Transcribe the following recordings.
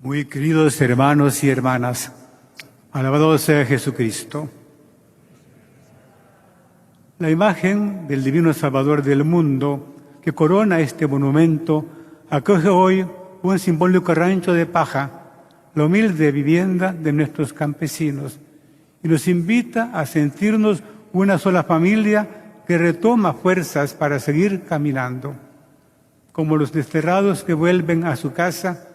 Muy queridos hermanos y hermanas, alabado sea Jesucristo. La imagen del Divino Salvador del mundo que corona este monumento acoge hoy un simbólico rancho de paja, la humilde vivienda de nuestros campesinos, y nos invita a sentirnos una sola familia que retoma fuerzas para seguir caminando. Como los desterrados que vuelven a su casa,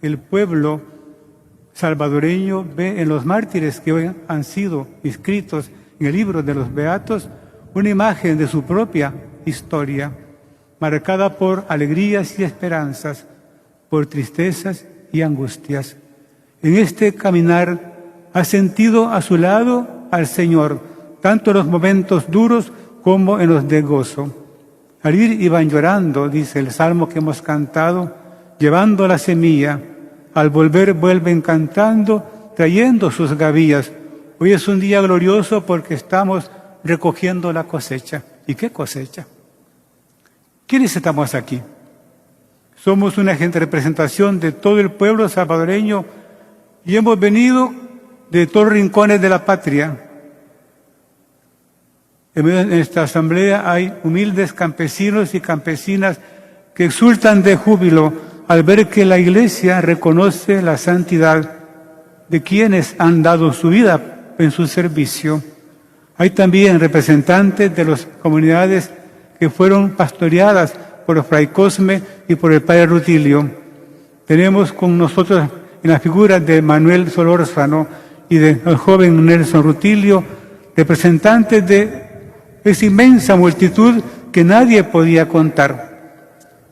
el pueblo salvadoreño ve en los mártires que hoy han sido inscritos en el libro de los Beatos una imagen de su propia historia, marcada por alegrías y esperanzas, por tristezas y angustias. En este caminar ha sentido a su lado al Señor, tanto en los momentos duros como en los de gozo. Al ir iban llorando, dice el salmo que hemos cantado, llevando la semilla. Al volver vuelven cantando, trayendo sus gavillas. Hoy es un día glorioso porque estamos recogiendo la cosecha. ¿Y qué cosecha? ¿Quiénes estamos aquí? Somos una representación de todo el pueblo salvadoreño y hemos venido de todos los rincones de la patria. En esta asamblea hay humildes campesinos y campesinas que exultan de júbilo al ver que la Iglesia reconoce la santidad de quienes han dado su vida en su servicio. Hay también representantes de las comunidades que fueron pastoreadas por el Fray Cosme y por el Padre Rutilio. Tenemos con nosotros en la figura de Manuel Solórzano y del joven Nelson Rutilio, representantes de esa inmensa multitud que nadie podía contar.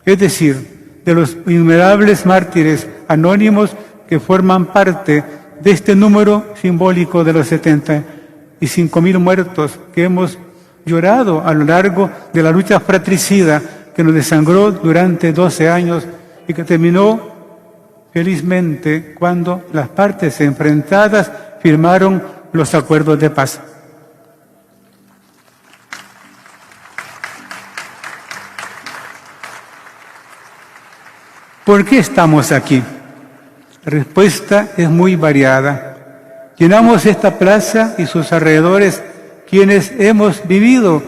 Es decir, de los innumerables mártires anónimos que forman parte de este número simbólico de los 75.000 muertos que hemos llorado a lo largo de la lucha fratricida que nos desangró durante 12 años y que terminó felizmente cuando las partes enfrentadas firmaron los acuerdos de paz. ¿Por qué estamos aquí? La respuesta es muy variada. Llenamos esta plaza y sus alrededores quienes hemos vivido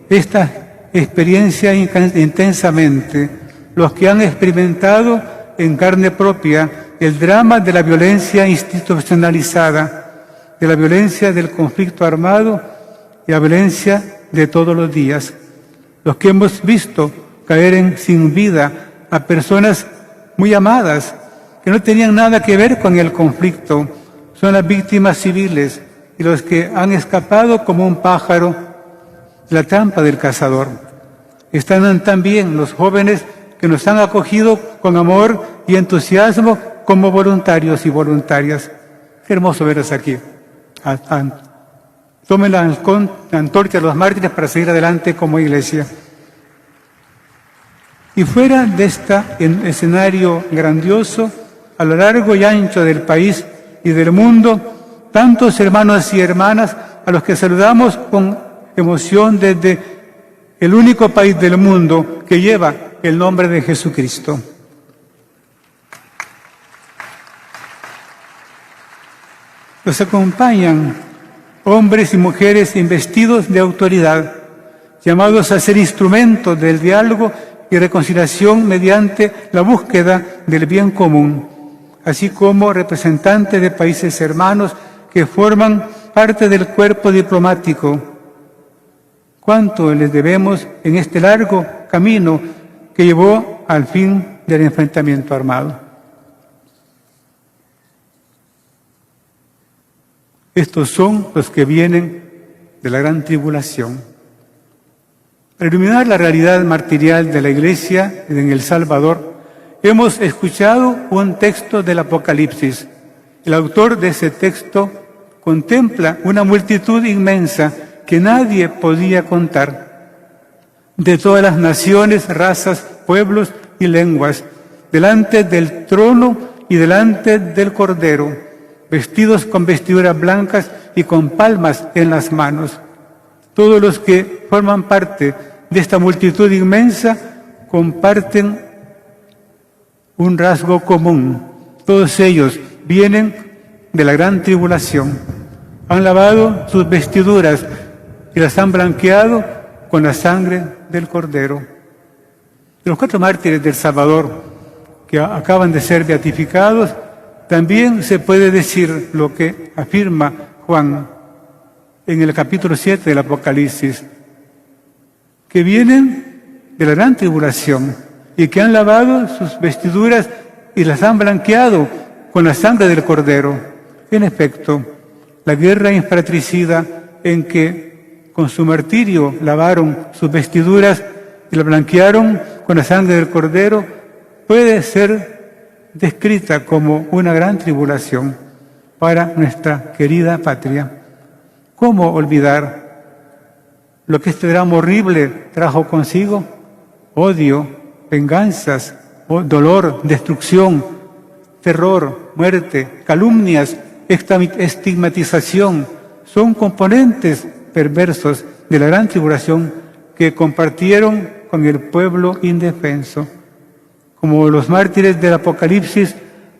esta experiencia intensamente, los que han experimentado en carne propia el drama de la violencia institucionalizada, de la violencia del conflicto armado y la violencia de todos los días. Los que hemos visto caer sin vida a personas muy amadas, que no tenían nada que ver con el conflicto, son las víctimas civiles y los que han escapado como un pájaro de la trampa del cazador. Están también los jóvenes que nos han acogido con amor y entusiasmo como voluntarios y voluntarias. Qué hermoso verlos aquí. Tomen la antorcha de los mártires para seguir adelante como iglesia. Y fuera de este escenario grandioso, a lo largo y ancho del país y del mundo, tantos hermanos y hermanas a los que saludamos con emoción desde el único país del mundo que lleva el nombre de Jesucristo. Los acompañan hombres y mujeres investidos de autoridad, llamados a ser instrumentos del diálogo y reconciliación mediante la búsqueda del bien común, así como representantes de países hermanos que forman parte del cuerpo diplomático. ¿Cuánto les debemos en este largo camino que llevó al fin del enfrentamiento armado? Estos son los que vienen de la gran tribulación. Para iluminar la realidad martirial de la Iglesia en El Salvador, hemos escuchado un texto del Apocalipsis. El autor de ese texto contempla una multitud inmensa que nadie podía contar, de todas las naciones, razas, pueblos y lenguas, delante del trono y delante del Cordero, vestidos con vestiduras blancas y con palmas en las manos. Todos los que forman parte de esta multitud inmensa comparten un rasgo común, Todos ellos vienen de la gran tribulación. Han lavado sus vestiduras y las han blanqueado con la sangre del Cordero. De los 4 mártires del Salvador que acaban de ser beatificados, también se puede decir lo que afirma Juan en el capítulo 7 del Apocalipsis, que vienen de la gran tribulación y que han lavado sus vestiduras y las han blanqueado con la sangre del Cordero. En efecto, la guerra infratricida en que con su martirio lavaron sus vestiduras y las blanquearon con la sangre del Cordero puede ser descrita como una gran tribulación para nuestra querida patria. ¿Cómo olvidar lo que este drama horrible trajo consigo? Odio, venganzas, dolor, destrucción, terror, muerte, calumnias, estigmatización, son componentes perversos de la gran tribulación que compartieron con el pueblo indefenso. Como los mártires del Apocalipsis,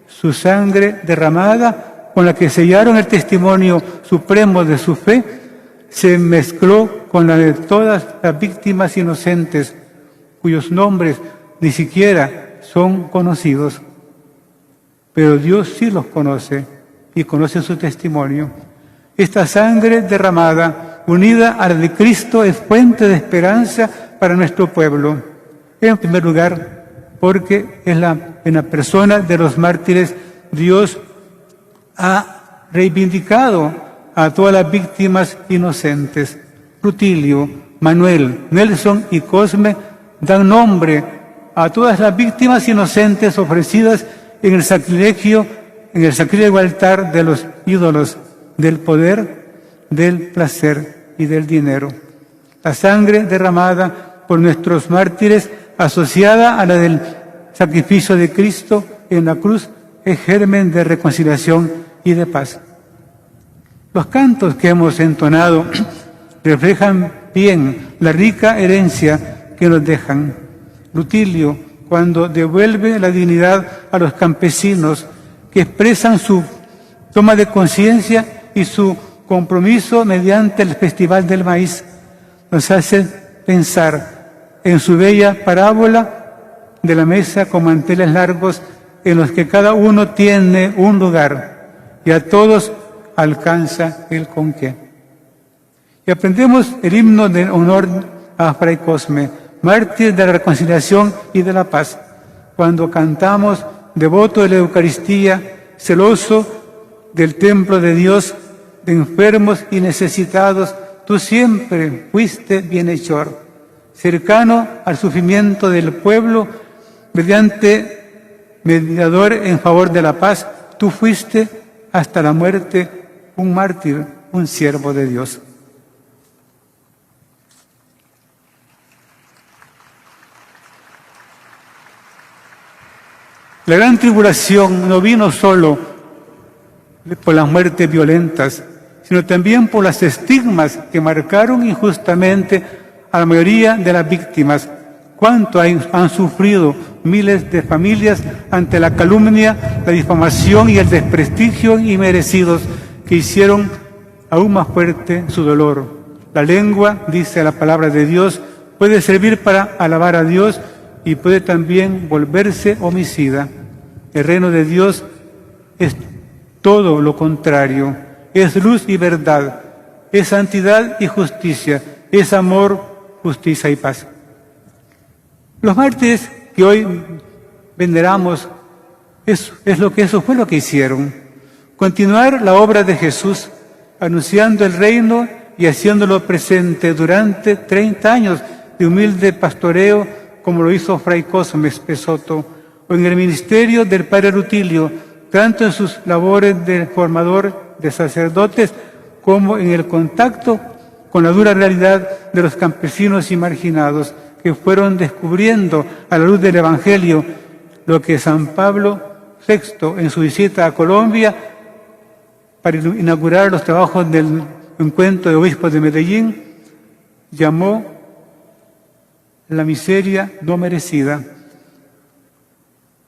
su sangre derramada, con la que sellaron el testimonio supremo de su fe, se mezcló con la de todas las víctimas inocentes, cuyos nombres ni siquiera son conocidos. Pero Dios sí los conoce y conoce su testimonio. Esta sangre derramada, unida a la de Cristo, es fuente de esperanza para nuestro pueblo. En primer lugar, porque en la persona de los mártires, Dios ha reivindicado a todas las víctimas inocentes. Rutilio, Manuel, Nelson y Cosme dan nombre a todas las víctimas inocentes ofrecidas en el sacrilegio altar de los ídolos del poder, del placer y del dinero. La sangre derramada por nuestros mártires, asociada a la del sacrificio de Cristo en la cruz, es germen de reconciliación y de paz. Los cantos que hemos entonado reflejan bien la rica herencia que nos dejan. Rutilio, cuando devuelve la dignidad a los campesinos que expresan su toma de conciencia y su compromiso mediante el Festival del Maíz, nos hace pensar en su bella parábola de la mesa con manteles largos en los que cada uno tiene un lugar y a todos alcanza el conqué. Y aprendemos el himno de honor a Fray Cosme, mártir de la reconciliación y de la paz, cuando cantamos, devoto de la Eucaristía, celoso del templo de Dios, de enfermos y necesitados, tú siempre fuiste bienhechor, cercano al sufrimiento del pueblo, mediador en favor de la paz, tú fuiste hasta la muerte un mártir, un siervo de Dios. La gran tribulación no vino solo por las muertes violentas, sino también por los estigmas que marcaron injustamente a la mayoría de las víctimas. ¿Cuánto han sufrido miles de familias ante la calumnia, la difamación y el desprestigio inmerecidos que hicieron aún más fuerte su dolor? La lengua, dice la palabra de Dios, puede servir para alabar a Dios y puede también volverse homicida. El reino de Dios es todo lo contrario, es luz y verdad, es santidad y justicia, es amor, justicia y paz. Los mártires que hoy veneramos eso fue lo que hicieron. Continuar la obra de Jesús, anunciando el reino y haciéndolo presente durante 30 años de humilde pastoreo, como lo hizo Fray Cosme Espesoto, o en el ministerio del Padre Rutilio, tanto en sus labores de formador de sacerdotes como en el contacto con la dura realidad de los campesinos y marginados que fueron descubriendo a la luz del Evangelio lo que San Pablo VI, en su visita a Colombia para inaugurar los trabajos del encuentro de obispos de Medellín, llamó la miseria no merecida.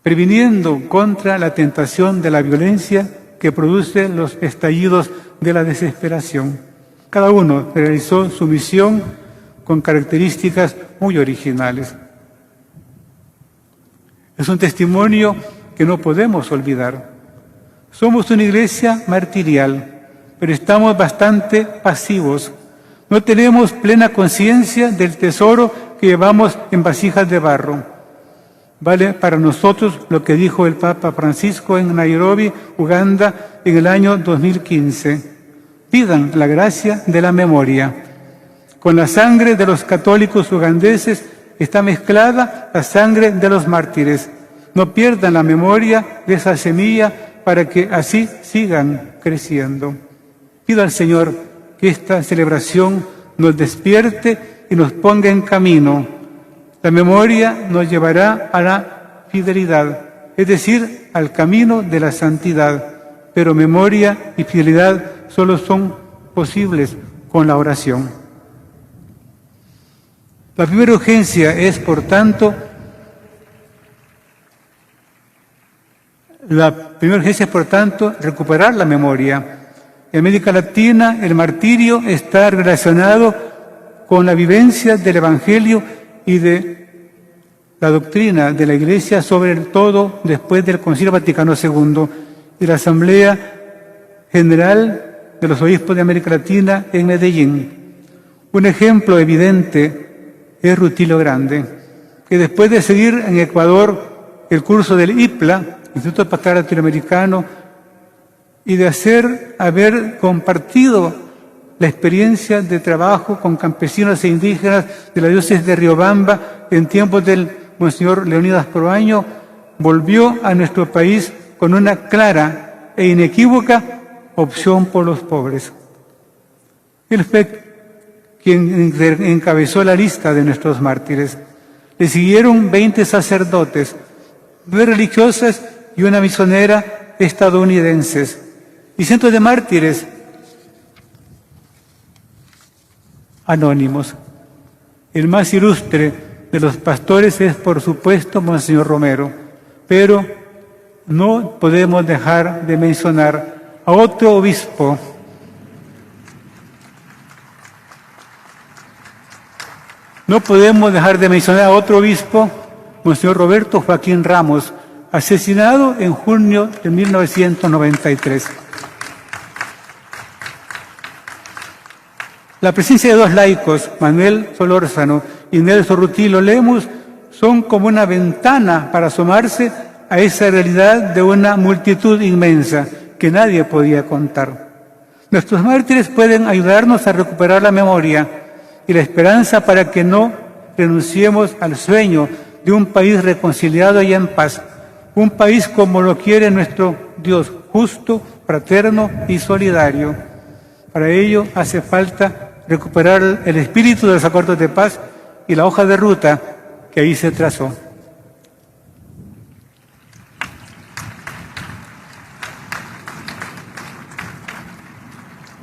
previniendo contra la tentación de la violencia que produce los estallidos de la desesperación. Cada uno realizó su misión con características muy originales. Es un testimonio que no podemos olvidar. Somos una iglesia martirial, pero estamos bastante pasivos. No tenemos plena conciencia del tesoro que llevamos en vasijas de barro. Vale para nosotros lo que dijo el Papa Francisco en Nairobi, Uganda, en el año 2015. Pidan la gracia de la memoria. Con la sangre de los católicos ugandeses está mezclada la sangre de los mártires. No pierdan la memoria de esa semilla para que así sigan creciendo. Pido al Señor que esta celebración nos despierte y nos ponga en camino. La memoria nos llevará a la fidelidad, es decir, al camino de la santidad. Pero memoria y fidelidad solo son posibles con la oración. La primera urgencia es, por tanto, recuperar la memoria. En América Latina, el martirio está relacionado con la vivencia del Evangelio y de la doctrina de la Iglesia, sobre todo después del Concilio Vaticano II y la Asamblea General de los Obispos de América Latina en Medellín. Un ejemplo evidente es Rutilio Grande, que después de seguir en Ecuador el curso del IPLA, Instituto Pastoral Latinoamericano, y de haber compartido la experiencia de trabajo con campesinos e indígenas de la diócesis de Riobamba en tiempos del Monseñor Leonidas Proaño, volvió a nuestro país con una clara e inequívoca opción por los pobres. Él fue quien encabezó la lista de nuestros mártires. Le siguieron 20 sacerdotes, 2 religiosas y una misionera estadounidenses, y cientos de mártires anónimos. El más ilustre de los pastores es, por supuesto, Monseñor Romero, pero no podemos dejar de mencionar a otro obispo, Monseñor Roberto Joaquín Ramos, asesinado en junio de 1993. La presencia de 2 laicos, Manuel Solórzano y Nelson Rutilio Lemus, son como una ventana para asomarse a esa realidad de una multitud inmensa que nadie podía contar. Nuestros mártires pueden ayudarnos a recuperar la memoria y la esperanza para que no renunciemos al sueño de un país reconciliado y en paz, un país como lo quiere nuestro Dios, justo, fraterno y solidario. Para ello hace falta recuperar el espíritu de los acuerdos de paz y la hoja de ruta que ahí se trazó.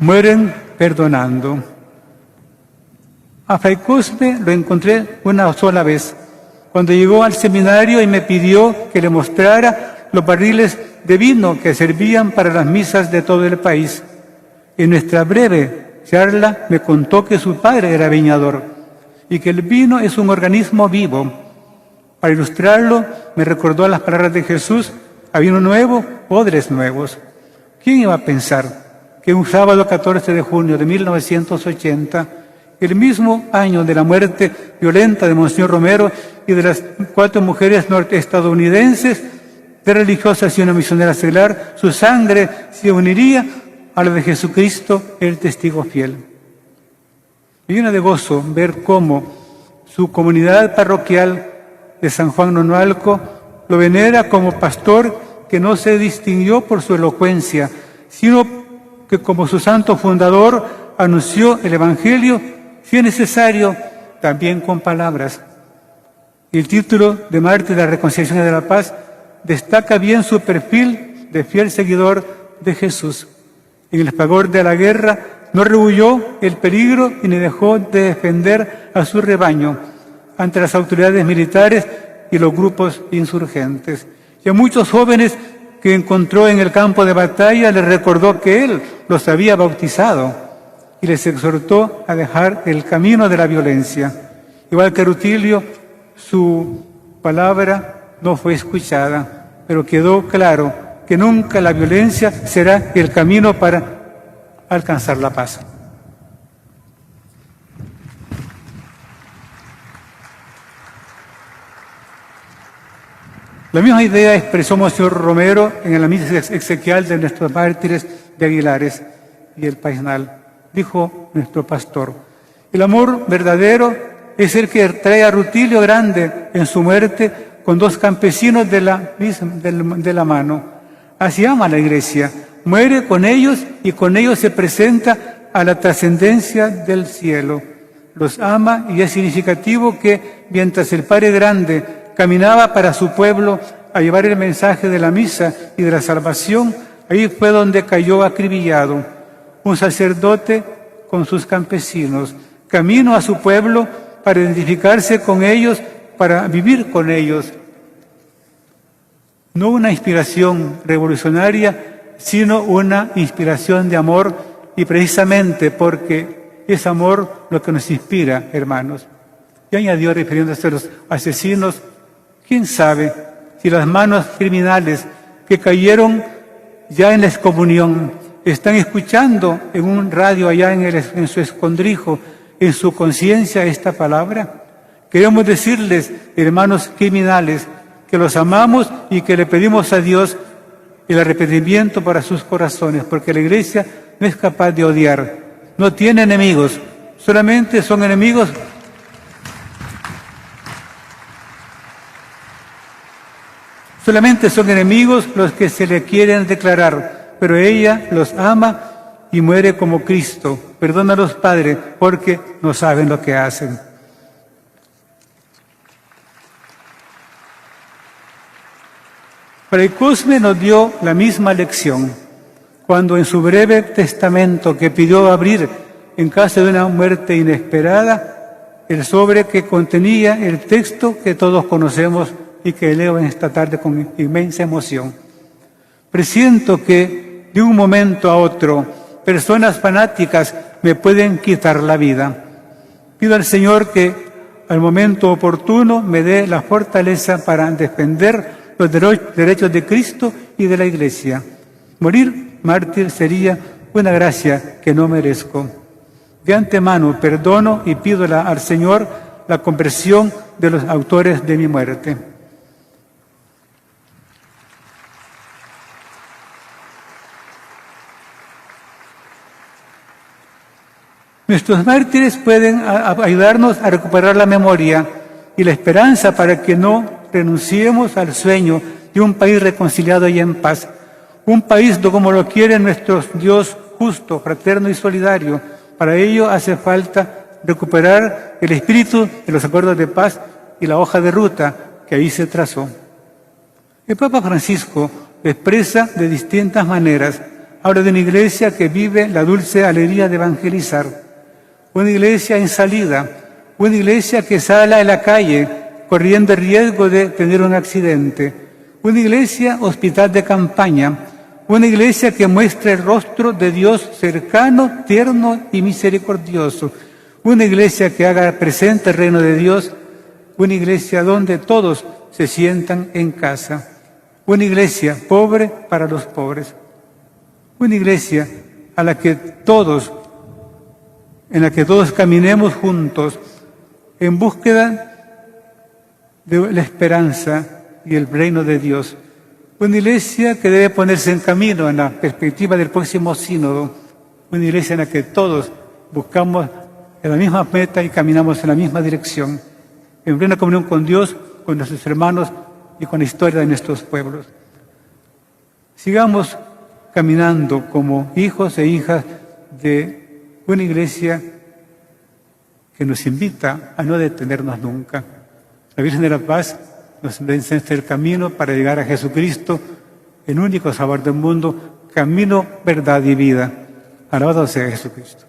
Mueren perdonando. A Fray Cosme lo encontré una sola vez, cuando llegó al seminario y me pidió que le mostrara los barriles de vino que servían para las misas de todo el país. En nuestra breve charla me contó que su padre era viñador y que el vino es un organismo vivo. Para ilustrarlo, me recordó las palabras de Jesús: a vino nuevo, odres nuevos. ¿Quién iba a pensar que un sábado 14 de junio de 1980, el mismo año de la muerte violenta de Monseñor Romero y de las 4 mujeres estadounidenses, de religiosas y una misionera seglar, su sangre se uniría a la de Jesucristo, el testigo fiel? Me llena de gozo ver cómo su comunidad parroquial de San Juan Nonualco lo venera como pastor que no se distinguió por su elocuencia, sino que como su santo fundador anunció el Evangelio, si es necesario, también con palabras. El título de Mártir de la Reconciliación y de la Paz destaca bien su perfil de fiel seguidor de Jesús. En el fragor de la guerra no rehuyó el peligro y ni dejó de defender a su rebaño ante las autoridades militares y los grupos insurgentes. Y a muchos jóvenes que encontró en el campo de batalla les recordó que Él los había bautizado y les exhortó a dejar el camino de la violencia. Igual que Rutilio, su palabra no fue escuchada, pero quedó claro que nunca la violencia será el camino para alcanzar la paz. La misma idea expresó Monseñor Romero en la misa exequial de nuestros mártires de Aguilares y el Paisnal. Dijo nuestro pastor: el amor verdadero es el que trae a Rutilio Grande en su muerte con 2 campesinos de la mano. Así ama la Iglesia, muere con ellos y con ellos se presenta a la trascendencia del cielo. Los ama y es significativo que mientras el Padre Grande caminaba para su pueblo a llevar el mensaje de la misa y de la salvación, ahí fue donde cayó acribillado. Un sacerdote con sus campesinos, camino a su pueblo para identificarse con ellos, para vivir con ellos. No una inspiración revolucionaria, sino una inspiración de amor, y precisamente porque es amor lo que nos inspira, hermanos. Y añadió, refiriéndose a los asesinos: ¿quién sabe si las manos criminales que cayeron ya en la excomunión están escuchando en un radio allá en su escondrijo, en su conciencia, esta palabra? Queremos decirles, hermanos criminales, que los amamos y que le pedimos a Dios el arrepentimiento para sus corazones, porque la Iglesia no es capaz de odiar, no tiene enemigos, solamente son enemigos. Solamente son enemigos los que se le quieren declarar, pero ella los ama y muere como Cristo. Perdónalos, Padre, porque no saben lo que hacen. Fray Cosme nos dio la misma lección cuando en su breve testamento que pidió abrir en caso de una muerte inesperada, el sobre que contenía el texto que todos conocemos y que leo en esta tarde con inmensa emoción. Presiento que de un momento a otro personas fanáticas me pueden quitar la vida. Pido al Señor que al momento oportuno me dé la fortaleza para defender los derechos de Cristo y de la Iglesia. Morir mártir sería una gracia que no merezco. De antemano perdono y pido al Señor la conversión de los autores de mi muerte. Nuestros mártires pueden ayudarnos a recuperar la memoria y la esperanza para que no renunciemos al sueño de un país reconciliado y en paz. Un país como lo quiere nuestro Dios justo, fraterno y solidario. Para ello hace falta recuperar el espíritu de los acuerdos de paz y la hoja de ruta que ahí se trazó. El Papa Francisco lo expresa de distintas maneras. Habla de una iglesia que vive la dulce alegría de evangelizar. Una iglesia en salida, una iglesia que sale a la calle corriendo el riesgo de tener un accidente, una iglesia hospital de campaña, una iglesia que muestra el rostro de Dios cercano, tierno y misericordioso, una iglesia que haga presente el reino de Dios, una iglesia donde todos se sientan en casa, una iglesia pobre para los pobres, una iglesia en la que todos caminemos juntos en búsqueda de la esperanza y el reino de Dios. Una iglesia que debe ponerse en camino en la perspectiva del próximo sínodo. Una iglesia en la que todos buscamos la misma meta y caminamos en la misma dirección, en plena comunión con Dios, con nuestros hermanos y con la historia de nuestros pueblos. Sigamos caminando como hijos e hijas de una iglesia que nos invita a no detenernos nunca. La Virgen de la Paz nos enseña el camino para llegar a Jesucristo, el único Salvador del mundo, camino, verdad y vida. Alabado sea Jesucristo.